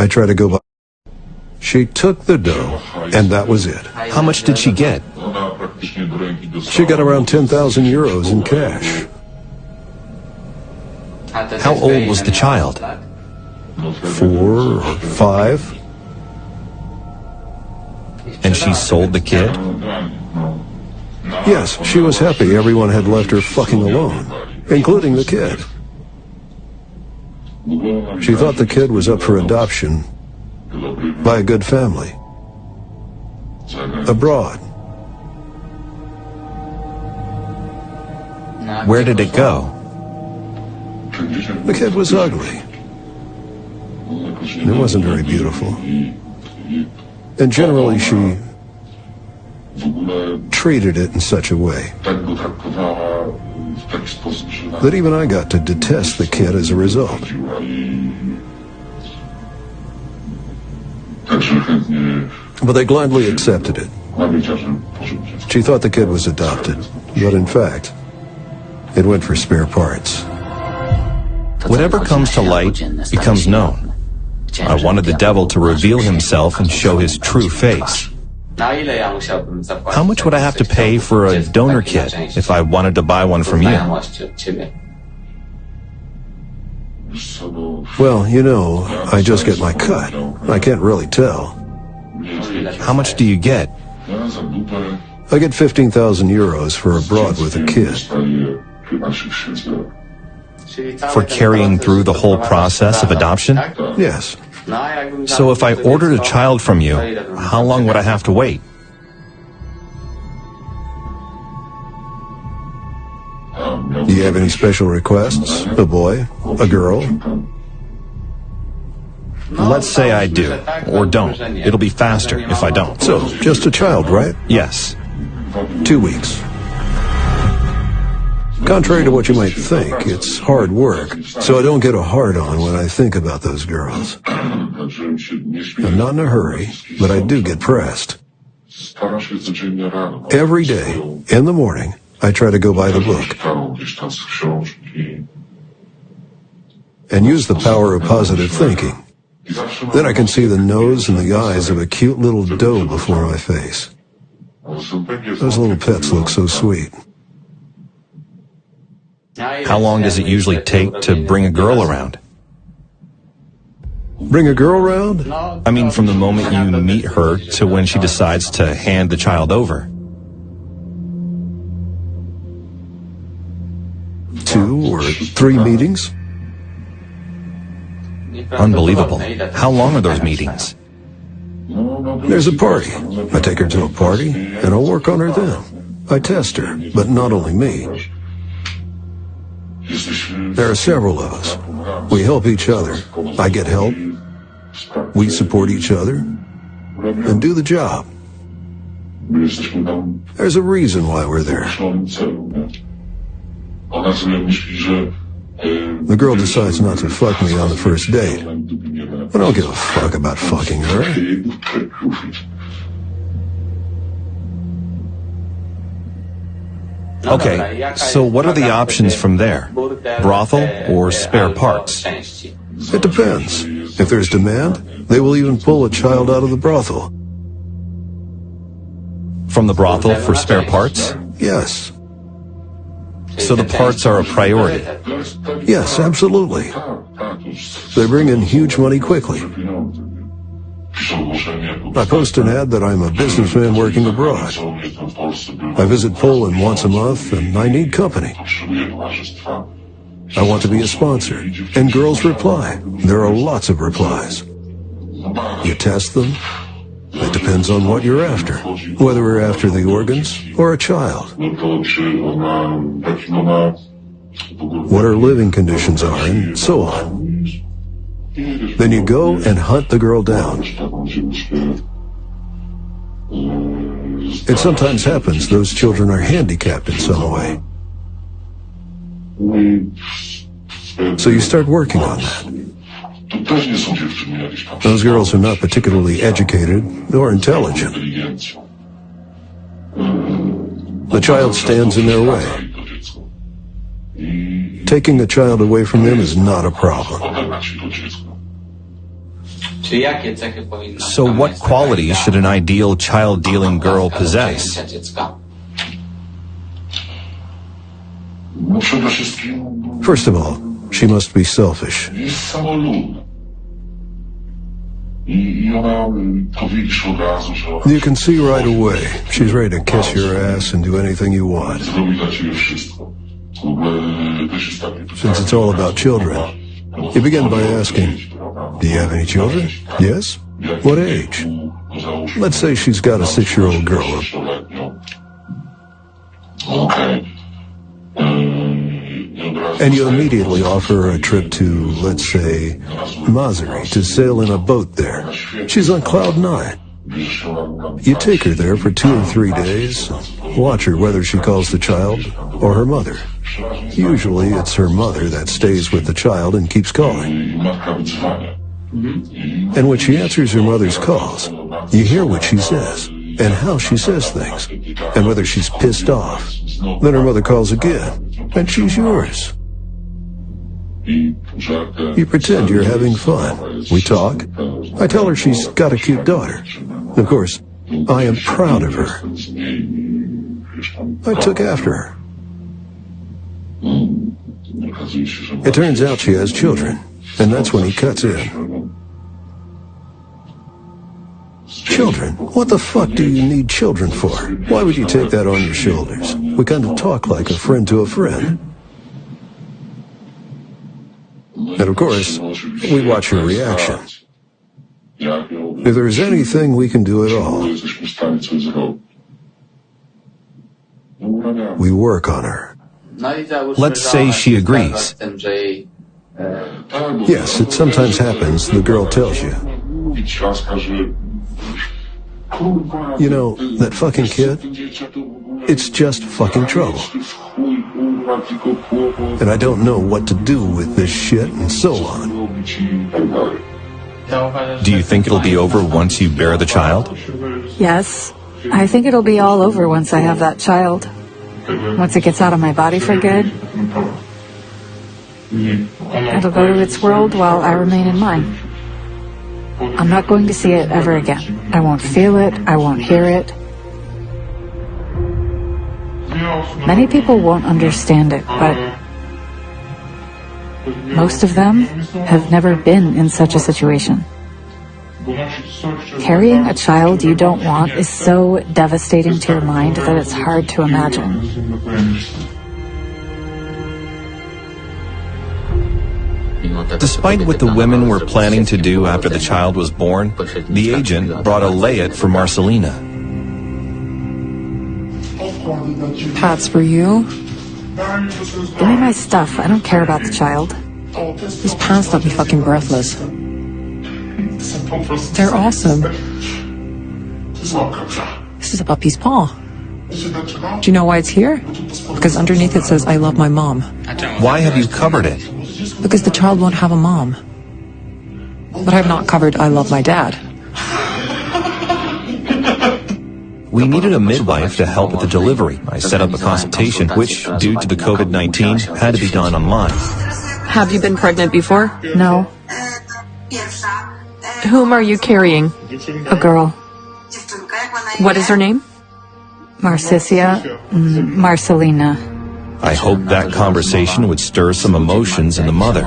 I try to go by. She took the dough, and that was it. How much did she get? She got around 10,000 euros in cash. How old was the child? 4 or 5. And she sold the kid? Yes, she was happy everyone had left her fucking alone, including the kid. She thought the kid was up for adoption by a good family. Abroad. Where did it go? The kid was ugly. It wasn't very beautiful. And generally she treated it in such a way that even I got to detest the kid as a result. But they gladly accepted it. She thought the kid was adopted, but in fact, it went for spare parts. Whatever comes to light becomes known. I wanted the devil to reveal himself and show his true face. How much would I have to pay for a donor kit if I wanted to buy one from you? Well, you know, I just get my cut. I can't really tell. How much do you get? I get 15,000 euros for abroad with a kid. For carrying through the whole process of adoption? Yes. So if I ordered a child from you, how long would I have to wait? Do you have any special requests? A boy? A girl? Let's say I do, or don't. It'll be faster if I don't. So, just a child, right? Yes. 2 weeks. Contrary to what you might think, it's hard work, so I don't get a hard-on when I think about those girls. I'm not in a hurry, but I do get pressed. Every day, in the morning, I try to go by the book and use the power of positive thinking. Then I can see the nose and the eyes of a cute little doe before my face. Those little pets look so sweet. How long does it usually take to bring a girl around? Bring a girl around? I mean, from the moment you meet her to when she decides to hand the child over. 2 or 3 meetings? Unbelievable. How long are those meetings? There's a party. I take her to a party, and I'll work on her then. I test her, but not only me. There are several of us. We help each other. I get help. We support each other and do the job. There's a reason why we're there. The girl decides not to fuck me on the first date. I don't give a fuck about fucking her. Okay, so what are the options from there? Brothel or spare parts? It depends. If there's demand, they will even pull a child out of the brothel. From the brothel for spare parts? Yes. So the parts are a priority? Yes, absolutely. They bring in huge money quickly. I post an ad that I'm a businessman working abroad. I visit Poland once a month and I need company. I want to be a sponsor. And girls reply. There are lots of replies. You test them. It depends on what you're after. Whether we're after the organs or a child. What our living conditions are and so on. Then you go and hunt the girl down. It sometimes happens those children are handicapped in some way. So you start working on that. Those girls are not particularly educated nor intelligent. The child stands in their way. Taking the child away from them is not a problem. So what qualities should an ideal child-dealing girl possess? First of all, she must be selfish. You can see right away she's ready to kiss your ass and do anything you want. Since it's all about children, you begin by asking, do you have any children? Yes? What age? Let's say she's got a 6-year-old girl. And you immediately offer her a trip to, let's say, Masuri to sail in a boat there. She's on cloud 9. You take her there for 2 or 3 days, watch her whether she calls the child or her mother. Usually it's her mother that stays with the child and keeps calling. And when she answers her mother's calls, you hear what she says and how she says things, and whether she's pissed off. Then her mother calls again, and she's yours. You pretend you're having fun. We talk. I tell her she's got a cute daughter. Of course, I am proud of her. I took after her. It turns out she has children, and that's when he cuts in. Children? What the fuck do you need children for? Why would you take that on your shoulders? We kind of talk like a friend to a friend. And of course, we watch her reaction. If there's anything we can do at all, we work on her. Let's say she agrees. Yes, it sometimes happens, the girl tells you. You know, that fucking kid? It's just fucking trouble. And I don't know what to do with this shit and so on. Do you think it'll be over once you bear the child? Yes. I think it'll be all over once I have that child. Once it gets out of my body for good, it'll go to its world while I remain in mine. I'm not going to see it ever again. I won't feel it. I won't hear it. Many people won't understand it, but most of them have never been in such a situation. Carrying a child you don't want is so devastating to your mind that it's hard to imagine. Despite what the women were planning to do after the child was born, the agent brought a layette for Marcelina. Pat's for you. Give me my stuff. I don't care about the child. These pants got me fucking breathless. They're awesome. This is a puppy's paw. Do you know why it's here? Because underneath it says, I love my mom. Why have you covered it? Because the child won't have a mom. But I've not covered, I love my dad. We needed a midwife to help with the delivery. I set up a consultation, which, due to the COVID-19, had to be done online. Have you been pregnant before? No, Whom are you carrying? a girl. What is her name? Marcelina. I hoped that conversation would stir some emotions in the mother.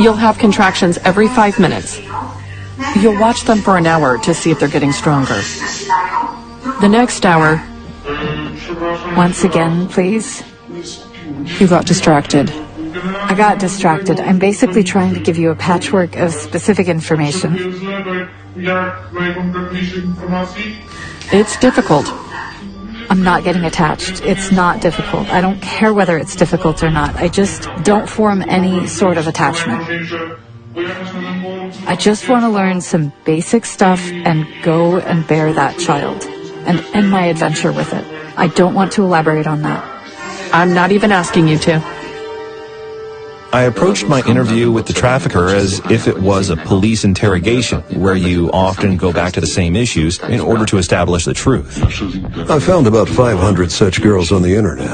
You'll have contractions every 5 minutes. You'll watch them for an hour to see if they're getting stronger. The next hour, Once again, please. you got distracted. I got distracted. I'm basically trying to give you a patchwork of specific information. It's difficult. I'm not getting attached. It's not difficult. I don't care whether it's difficult or not. I just don't form any sort of attachment. I just want to learn some basic stuff and go and bear that child and end my adventure with it. I don't want to elaborate on that. I'm not even asking you to. I approached my interview with the trafficker as if it was a police interrogation, where you often go back to the same issues in order to establish the truth. I found about 500 such girls on the internet.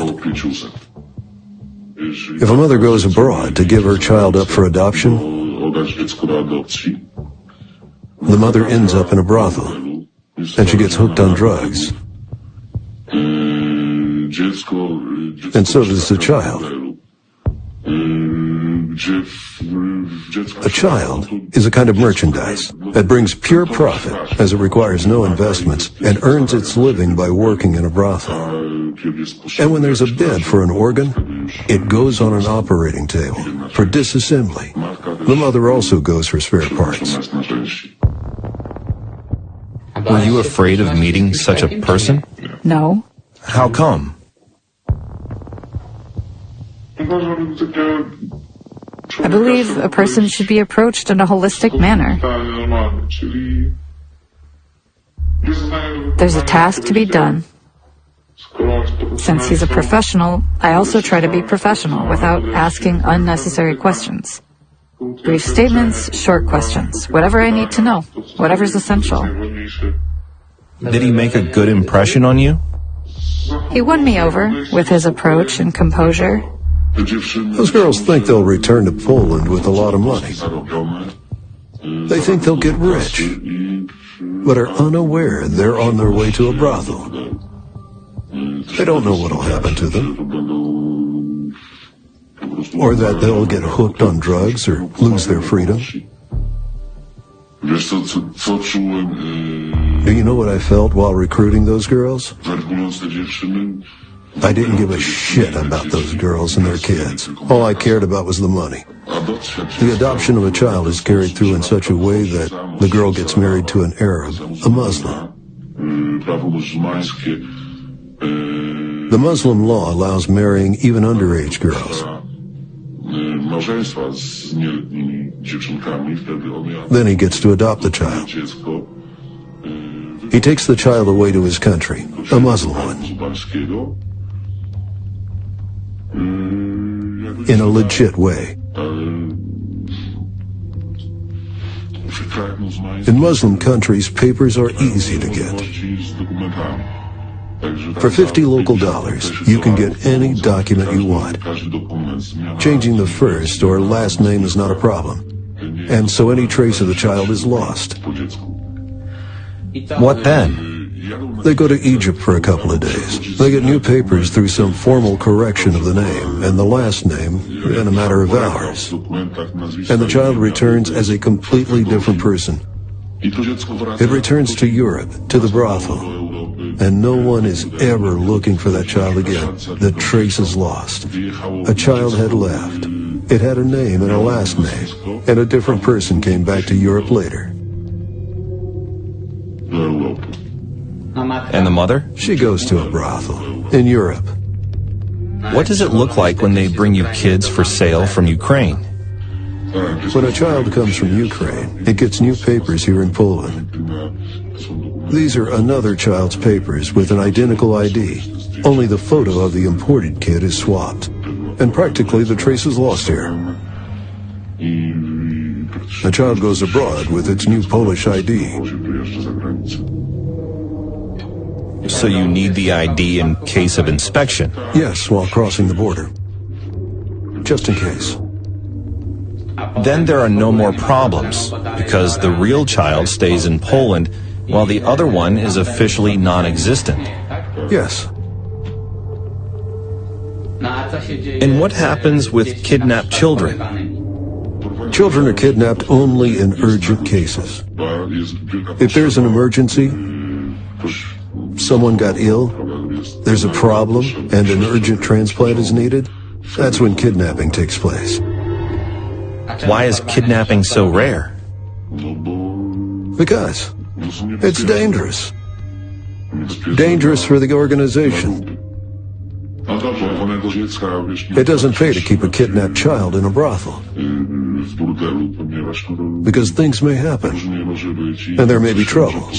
If a mother goes abroad to give her child up for adoption, the mother ends up in a brothel, and she gets hooked on drugs. And so does the child. A child is a kind of merchandise that brings pure profit as it requires no investments and earns its living by working in a brothel. And when there's a bid for an organ, it goes on an operating table for disassembly. The mother also goes for spare parts. Were you afraid of meeting such a person? No. How come? I believe a person should be approached in a holistic manner. There's a task to be done. Since he's a professional, I also try to be professional without asking unnecessary questions. Brief statements, short questions, whatever I need to know, whatever's essential. Did he make a good impression on you? He won me over with his approach and composure. Those girls think they'll return to Poland with a lot of money. They think they'll get rich, but are unaware they're on their way to a brothel. They don't know what'll happen to them, or that they'll get hooked on drugs or lose their freedom. Do you know what I felt while recruiting those girls? I didn't give a shit about those girls and their kids. All I cared about was the money. The adoption of a child is carried through in such a way that the girl gets married to an Arab, a Muslim. The Muslim law allows marrying even underage girls. Then he gets to adopt the child. He takes the child away to his country, a Muslim one, in a legit way. In Muslim countries, papers are easy to get. For 50 local dollars, you can get any document you want. Changing the first or last name is not a problem, and so any trace of the child is lost. What then? They go to Egypt for a couple of days. They get new papers through some formal correction of the name and the last name in a matter of hours. And the child returns as a completely different person. It returns to Europe, to the brothel, and no one is ever looking for that child again. The trace is lost. A child had left. It had a name and a last name, and a different person came back to Europe later. And the mother? She goes to a brothel in Europe. What does it look like when they bring you kids for sale from Ukraine? When a child comes from Ukraine, it gets new papers here in Poland. These are another child's papers with an identical ID. Only the photo of the imported kid is swapped, and practically the trace is lost here. The child goes abroad with its new Polish ID. So you need the ID in case of inspection? Yes, while crossing the border. Just in case. Then there are no more problems, because the real child stays in Poland, while the other one is officially non-existent. Yes. And what happens with kidnapped children? Children are kidnapped only in urgent cases. If there's an emergency, someone got ill, there's a problem, and an urgent transplant is needed, that's when kidnapping takes place. Why is kidnapping so rare? Because it's dangerous. Dangerous for the organization. It doesn't pay to keep a kidnapped child in a brothel, because things may happen, and there may be trouble.